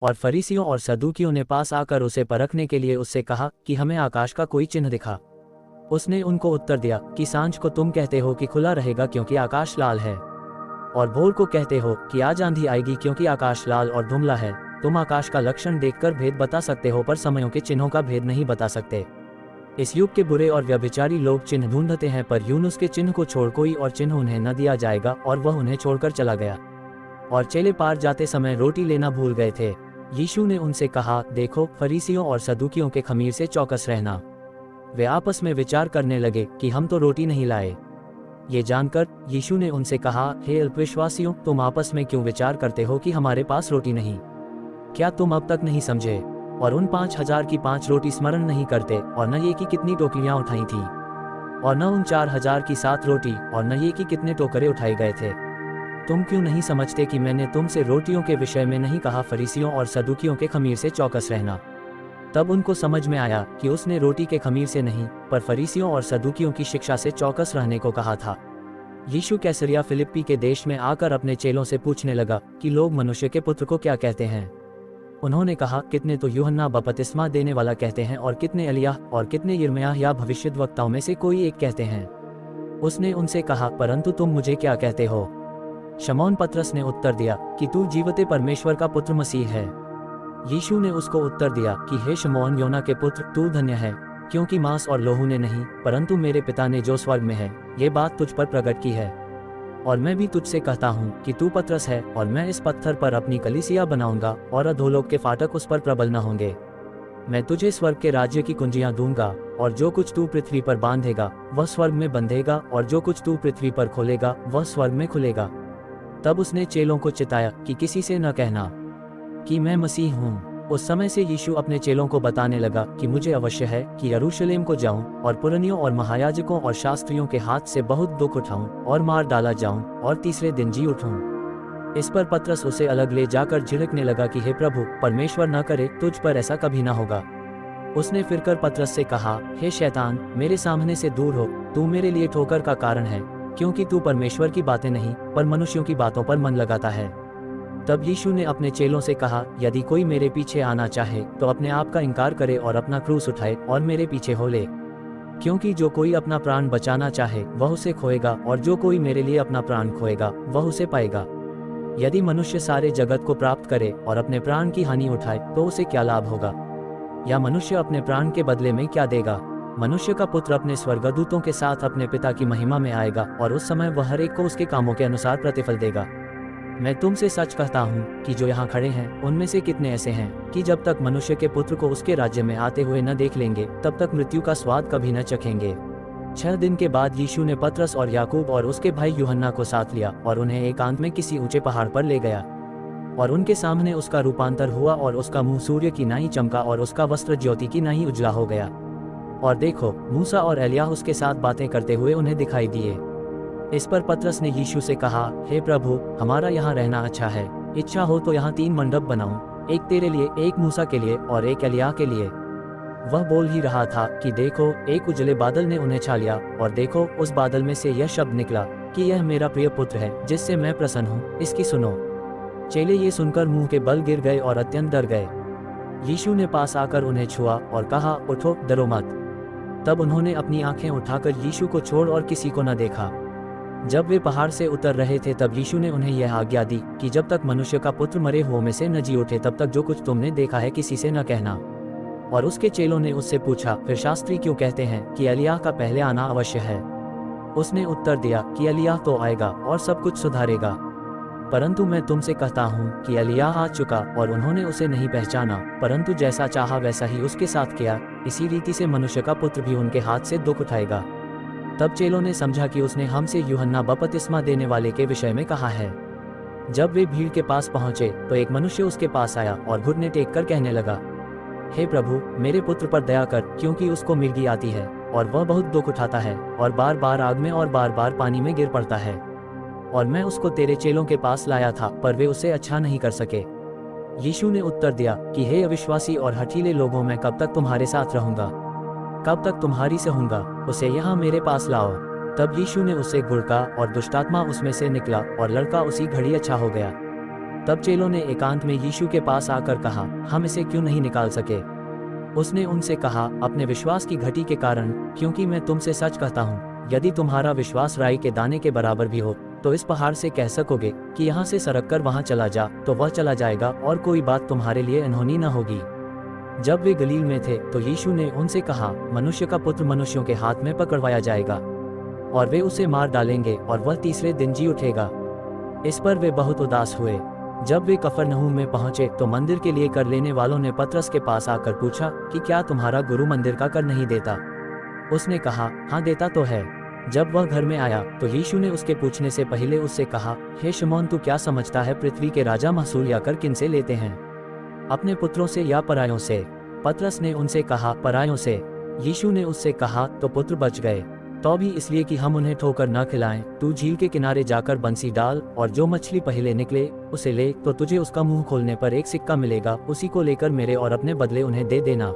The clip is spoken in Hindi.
और फरीसियों और सदूकियों ने पास आकर उसे परखने के लिए उससे कहा कि हमें आकाश का कोई चिन्ह दिखा। उसने उनको उत्तर दिया कि सांझ को तुम कहते हो कि खुला रहेगा क्योंकि आकाश लाल है, और भोर को कहते हो कि आज आंधी आएगी क्योंकि आकाश लाल और धुंधला है। तुम आकाश का लक्षण देखकर भेद बता सकते हो पर समयों के चिन्हों का भेद नहीं बता सकते। इस युग के बुरे और व्यभिचारी लोग चिन्ह ढूंढते हैं, पर यूनुस के चिन्ह को छोड़ कोई और चिन्ह उन्हें न दिया जाएगा। और वह उन्हें छोड़कर चला गया। और चेले पार जाते समय रोटी लेना भूल गए थे। यीशु ने उनसे कहा, देखो, फरीसियों और सदूकियों के खमीर से चौकस रहना। वे आपस में विचार करने लगे कि हम तो रोटी नहीं लाए। ये जानकर यीशु ने उनसे कहा, हे अल्पविश्वासियों, तुम आपस में क्यों विचार करते हो कि हमारे पास रोटी नहीं? क्या तुम अब तक नहीं समझे? और उन 5,000 की 5 रोटी स्मरण नहीं करते, और न ये कि कितनी टोकरियां उठाई थी, और न उन 4,000 की 7 रोटी, और न ये कि कितने टोकरे उठाए गए थे? तुम क्यों नहीं समझते कि मैंने तुमसे रोटियों के विषय में नहीं कहा, फरीसियों और सदूकियों के खमीर से चौकस रहना? तब उनको समझ में आया कि उसने रोटी के खमीर से नहीं, पर फरीसियों और सदूकियों की शिक्षा से चौकस रहने को कहा था। यीशु कैसरिया फिलिप्पी के देश में आकर अपने चेलों से पूछने लगा कि लोग मनुष्य के पुत्र को क्या कहते हैं? उन्होंने कहा, कितने तो यूहन्ना बपतिस्मा देने वाला कहते हैं, और कितने एलिय्याह, और कितने यिर्मयाह या भविष्यद्वक्ताओं में से कोई एक कहते हैं। उसने उनसे कहा, परंतु तुम मुझे क्या कहते हो? शमौन पतरस ने उत्तर दिया कि तू जीवते परमेश्वर का पुत्र मसीह है। यीशु ने उसको उत्तर दिया कि हे शमौन, योना के पुत्र, तू धन्य है, क्योंकि मांस और लोहू ने नहीं, परंतु मेरे पिता ने जो स्वर्ग में है, ये बात तुझ पर प्रकट की है। और मैं भी तुझसे कहता हूँ कि तू पतरस है, और मैं इस पत्थर पर अपनी कलीसिया बनाऊंगा, और अधोलोक के फाटक उस पर प्रबल न होंगे। मैं तुझे स्वर्ग के राज्य की कुंजियां दूंगा, और जो कुछ तू पृथ्वी पर बांधेगा वह स्वर्ग में बंधेगा, और जो कुछ तू पृथ्वी पर खोलेगा वह स्वर्ग में खुलेगा। तब उसने चेलों को चिताया कि किसी से न कहना कि मैं मसीह हूँ। उस समय से यीशु अपने चेलों को बताने लगा कि मुझे अवश्य है कि यरूशलेम को जाऊं, और पुरनियों और महायाजकों और शास्त्रियों के हाथ से बहुत दुख उठाऊं, और मार डाला जाऊं, और तीसरे दिन जी उठूं। इस पर पतरस उसे अलग ले जाकर झिड़कने लगा कि हे प्रभु, परमेश्वर न करे, तुझ पर ऐसा कभी न होगा। उसने फिरकर पतरस से कहा, हे शैतान, मेरे सामने से दूर हो, तू मेरे लिए ठोकर का कारण है, क्योंकि तू परमेश्वर की बातें नहीं पर मनुष्यों की बातों पर मन लगाता है। तब यीशु ने अपने चेलों से कहा, यदि कोई मेरे पीछे आना चाहे तो अपने आप का इनकार करे और अपना क्रूस उठाए और मेरे पीछे हो ले। क्योंकि जो कोई अपना प्राण बचाना चाहे वह उसे खोएगा, और जो कोई मेरे लिए अपना प्राण खोएगा वह उसे पाएगा। यदि मनुष्य सारे जगत को प्राप्त करे और अपने प्राण की हानि उठाए तो उसे क्या लाभ होगा? या मनुष्य अपने प्राण के बदले में क्या देगा? मनुष्य का पुत्र अपने स्वर्गदूतों के साथ अपने पिता की महिमा में आएगा, और उस समय वह हर एक को उसके कामों के अनुसार प्रतिफल देगा। मैं तुमसे सच कहता हूँ कि जो यहाँ खड़े हैं उनमें से कितने ऐसे हैं कि जब तक मनुष्य के पुत्र को उसके राज्य में आते हुए न देख लेंगे, तब तक मृत्यु का स्वाद कभी न चखेंगे। 6 दिन के बाद यीशु ने पतरस और याकूब और उसके भाई यूहन्ना को साथ लिया, और उन्हें एकांत में किसी ऊंचे पहाड़ पर ले गया। और उनके सामने उसका रूपांतर हुआ, और उसका मुंह सूर्य की नाई चमका, और उसका वस्त्र ज्योति की नाई उजला हो गया। और देखो, मूसा और एलिय्याह उसके साथ बातें करते हुए उन्हें दिखाई दिए। इस पर पतरस ने यीशु से कहा, हे प्रभु, हमारा यहाँ रहना अच्छा है। इच्छा हो तो यहाँ 3 मंडप बनाऊं, एक तेरे लिए, एक मूसा के लिए, और एक एलिय्याह के लिए। वह बोल ही रहा था कि देखो, एक उजले बादल ने उन्हें छा लिया, और देखो, उस बादल में से यह शब्द निकला कि यह मेरा प्रिय पुत्र है, जिससे मैं प्रसन्न हूँ, इसकी सुनो। चेले ये सुनकर मुंह के बल गिर गए और अत्यंत डर गए। यीशु ने पास आकर उन्हें छुआ और कहा, उठो, डरो मत। तब उन्होंने अपनी आंखें उठाकर यीशु को छोड़ और किसी को न देखा। जब वे पहाड़ से उतर रहे थे तब यीशु ने उन्हें यह आज्ञा दी कि जब तक मनुष्य का पुत्र मरे हुओं में से न जी उठे, तब तक जो कुछ तुमने देखा है किसी से न कहना। और उसके चेलों ने उससे पूछा, फिर शास्त्री क्यों कहते हैं कि एलिय्याह का पहले आना अवश्य है? उसने उत्तर दिया कि एलिय्याह तो आएगा और सब कुछ सुधारेगा। परंतु मैं तुमसे कहता हूँ कि एलिय्याह आ चुका और उन्होंने उसे नहीं पहचाना, परंतु जैसा चाहा वैसा ही उसके साथ किया, इसी रीति से मनुष्य का पुत्र भी उनके हाथ से दुख उठाएगा। तब चेलों ने समझा कि उसने हमसे यूहन्ना बपतिस्मा देने वाले के विषय में कहा है। जब वे भीड़ के पास पहुंचे तो एक मनुष्य उसके पास आया और घुटने टेक कर कहने लगा, हे प्रभु, मेरे पुत्र पर दया कर, क्योंकि उसको मिर्गी आती है और वह बहुत दुख उठाता है और बार बार आग में और बार बार पानी में गिर पड़ता है। और मैं उसको तेरे चेलों के पास लाया था, पर वे उसे अच्छा नहीं कर सके। यीशु ने उत्तर दिया कि हे अविश्वासी और हठीले लोगों, मैं कब तक तुम्हारे साथ रहूंगा? कब तक तुम्हारी सहूंगा? उसे यहाँ मेरे पास लाओ। तब यीशु ने उसे घुड़का और दुष्टात्मा उसमें से निकला और लड़का उसी घड़ी अच्छा हो गया। तब चेलों ने एकांत में यीशु के पास आकर कहा, हम इसे क्यों नहीं निकाल सके? उसने उनसे कहा, अपने विश्वास की घटी के कारण, क्योंकि मैं तुमसे सच कहता हूँ, यदि तुम्हारा विश्वास राई के दाने के बराबर भी हो, तो इस पहाड़ से कह सकोगे कि यहाँ से सरक कर वहाँ चला जा, तो वह चला जाएगा, और कोई बात तुम्हारे लिए अनहोनी न होगी। जब वे गलील में थे तो यीशु ने उनसे कहा, मनुष्य का पुत्र मनुष्यों के हाथ में पकड़वाया जाएगा, और वे उसे मार डालेंगे, और वह तीसरे दिन जी उठेगा। इस पर वे बहुत उदास हुए। जब वे कफरनहूम में पहुंचे तो मंदिर के लिए कर लेने वालों ने पतरस के पास आकर पूछा कि क्या तुम्हारा गुरु मंदिर का कर नहीं देता? उसने कहा, हाँ देता तो है। जब वह घर में आया तो यीशु ने उसके पूछने से पहले उससे कहा, हे शमौन, तू क्या समझता है, पृथ्वी के राजा महसूल या कर किनसे लेते हैं, अपने पुत्रों से या परायों से? पतरस ने उनसे कहा, परायों से। यीशु ने उससे कहा, तो पुत्र बच गए, तो भी इसलिए कि हम उन्हें ठोकर न खिलाएं। तू झील के किनारे जाकर बंसी डाल, और जो मछली पहले निकले उसे ले, तो तुझे उसका मुंह खोलने पर एक सिक्का मिलेगा, उसी को लेकर मेरे और अपने बदले उन्हें दे देना।